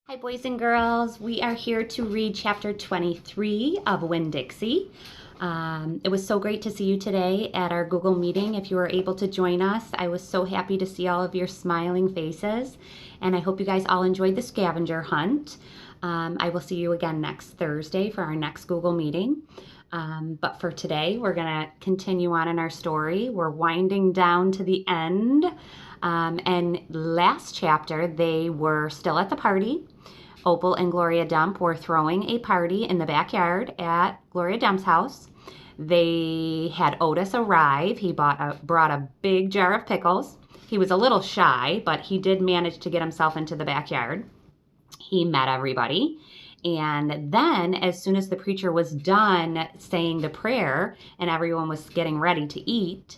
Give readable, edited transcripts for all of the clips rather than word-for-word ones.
Hi, boys and girls. We are here to read chapter 23 of Winn-Dixie. It was so great to see you today at our Google meeting. If you were able to join us, I was so happy to see all of your smiling faces, and I hope you guys all enjoyed the scavenger hunt. I will see you again next Thursday for our next Google meeting. But for today, we're going to continue on in our story. We're winding down to the end. And last chapter, they were still at the party. Opal and Gloria Dump were throwing a party in the backyard at Gloria Dump's house. They had Otis arrive. He brought a big jar of pickles. He was a little shy, but he did manage to get himself into the backyard. He met everybody. And then, as soon as the preacher was done saying the prayer and everyone was getting ready to eat,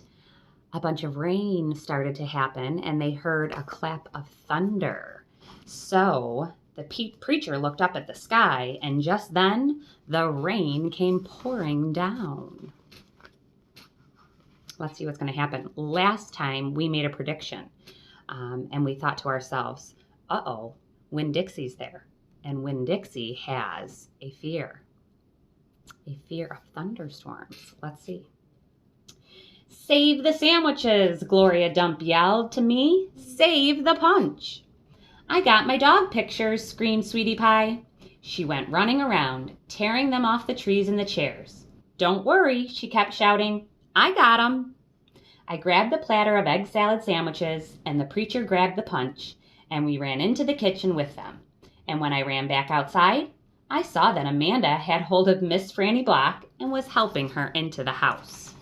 a bunch of rain started to happen, and they heard a clap of thunder. So the preacher looked up at the sky, and just then the rain came pouring down. Let's see what's going to happen. Last time we made a prediction, and we thought to ourselves, uh-oh, Winn-Dixie's there. And Winn-Dixie has a fear of thunderstorms. Let's see. "Save the sandwiches," Gloria Dump yelled to me. "Save the punch." "I got my dog pictures," screamed Sweetie Pie. She went running around, tearing them off the trees and the chairs. "Don't worry," she kept shouting. "I got 'em." I grabbed the platter of egg salad sandwiches, and the preacher grabbed the punch, and we ran into the kitchen with them. And when I ran back outside, I saw that Amanda had hold of Miss Franny Block and was helping her into the house.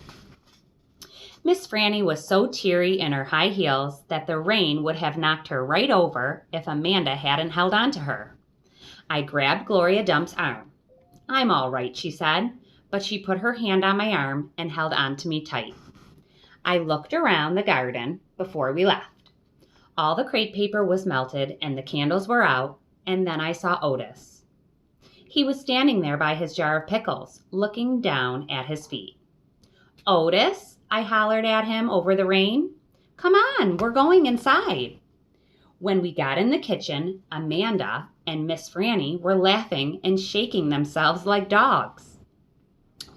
Miss Franny was so teary in her high heels that the rain would have knocked her right over if Amanda hadn't held on to her. I grabbed Gloria Dump's arm. "I'm all right," she said, but she put her hand on my arm and held on to me tight. I looked around the garden before we left. All the crepe paper was melted and the candles were out, and then I saw Otis. He was standing there by his jar of pickles, looking down at his feet. "Otis," I hollered at him over the rain. "Come on, we're going inside." When we got in the kitchen, Amanda and Miss Franny were laughing and shaking themselves like dogs.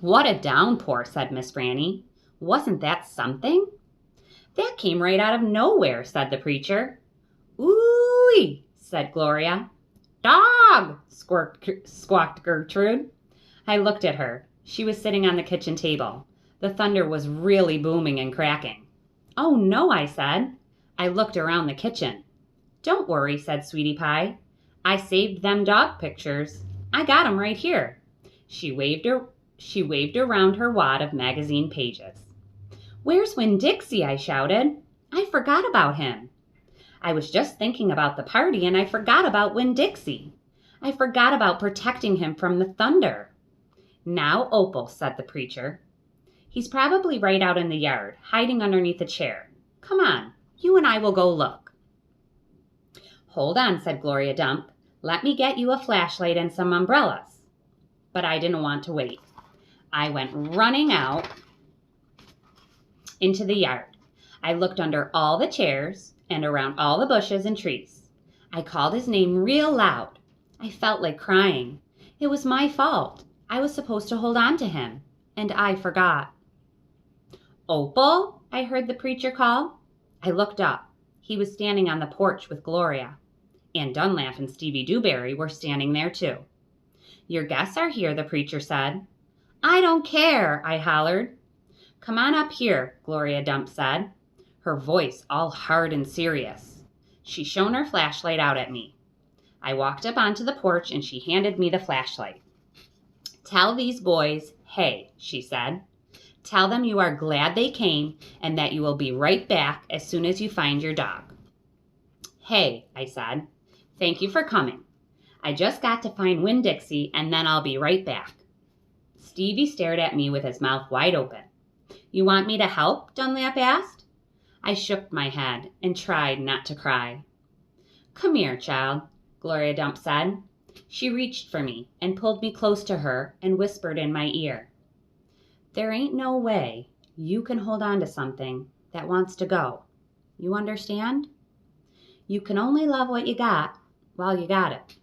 "What a downpour," said Miss Franny. "Wasn't that something?" "That came right out of nowhere," said the preacher. "Ooh-wee," said Gloria. "Dog!" squawked Gertrude. I looked at her. She was sitting on the kitchen table. The thunder was really booming and cracking. "Oh no," I said. I looked around the kitchen. "Don't worry," said Sweetie Pie. "I saved them dog pictures. I got 'em right here." She waved around her wad of magazine pages. "Where's Winn-Dixie?" I shouted. "I forgot about him." I was just thinking about the party, and I forgot about Winn-Dixie. I forgot about protecting him from the thunder. "Now, Opal," said the preacher. "He's probably right out in the yard, hiding underneath a chair. Come on, you and I will go look." "Hold on," said Gloria Dump. "Let me get you a flashlight and some umbrellas." But I didn't want to wait. I went running out into the yard. I looked under all the chairs and around all the bushes and trees. I called his name real loud. I felt like crying. It was my fault. I was supposed to hold on to him, and I forgot. "Opal," I heard the preacher call. I looked up. He was standing on the porch with Gloria. Ann Dunlap and Stevie Dewberry were standing there too. "Your guests are here," the preacher said. "I don't care," I hollered. "Come on up here," Gloria Dump said, her voice all hard and serious. She shone her flashlight out at me. I walked up onto the porch and she handed me the flashlight. "Tell these boys, hey," she said. "Tell them you are glad they came and that you will be right back as soon as you find your dog." "Hey," I said. "Thank you for coming. I just got to find Winn-Dixie and then I'll be right back." Stevie stared at me with his mouth wide open. "You want me to help?" Dunlap asked. I shook my head and tried not to cry. "Come here, child," Gloria Dump said. She reached for me and pulled me close to her and whispered in my ear. "There ain't no way you can hold on to something that wants to go. You understand? You can only love what you got, Well, you got it.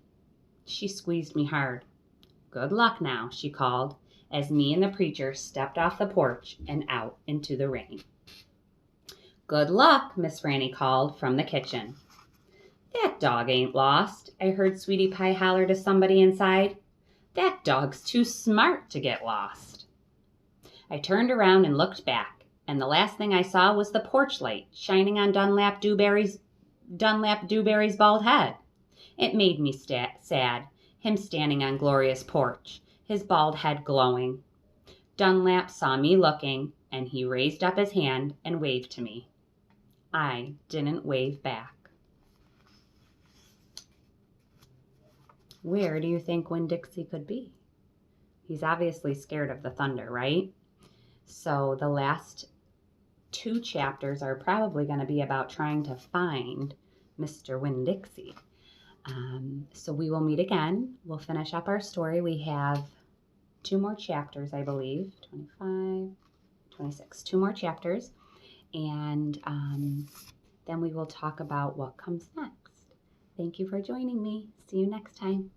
She squeezed me hard. Good luck now, she called, as me and the preacher stepped off the porch and out into the rain. Good luck, Miss Franny called from the kitchen. That dog ain't lost, I heard Sweetie Pie holler to somebody inside. That dog's too smart to get lost. I turned around and looked back, and the last thing I saw was the porch light shining on Dunlap Dewberry's bald head. It made me sad, him standing on Gloria's porch, his bald head glowing. Dunlap saw me looking, and he raised up his hand and waved to me. I didn't wave back. Where do you think Winn-Dixie could be? He's obviously scared of the thunder, right? So the last 2 chapters are probably going to be about trying to find Mr. Winn-Dixie. So we will meet again. We'll finish up our story. We have 2 more chapters, I believe. 25, 26. 2 more chapters. And then we will talk about what comes next. Thank you for joining me. See you next time.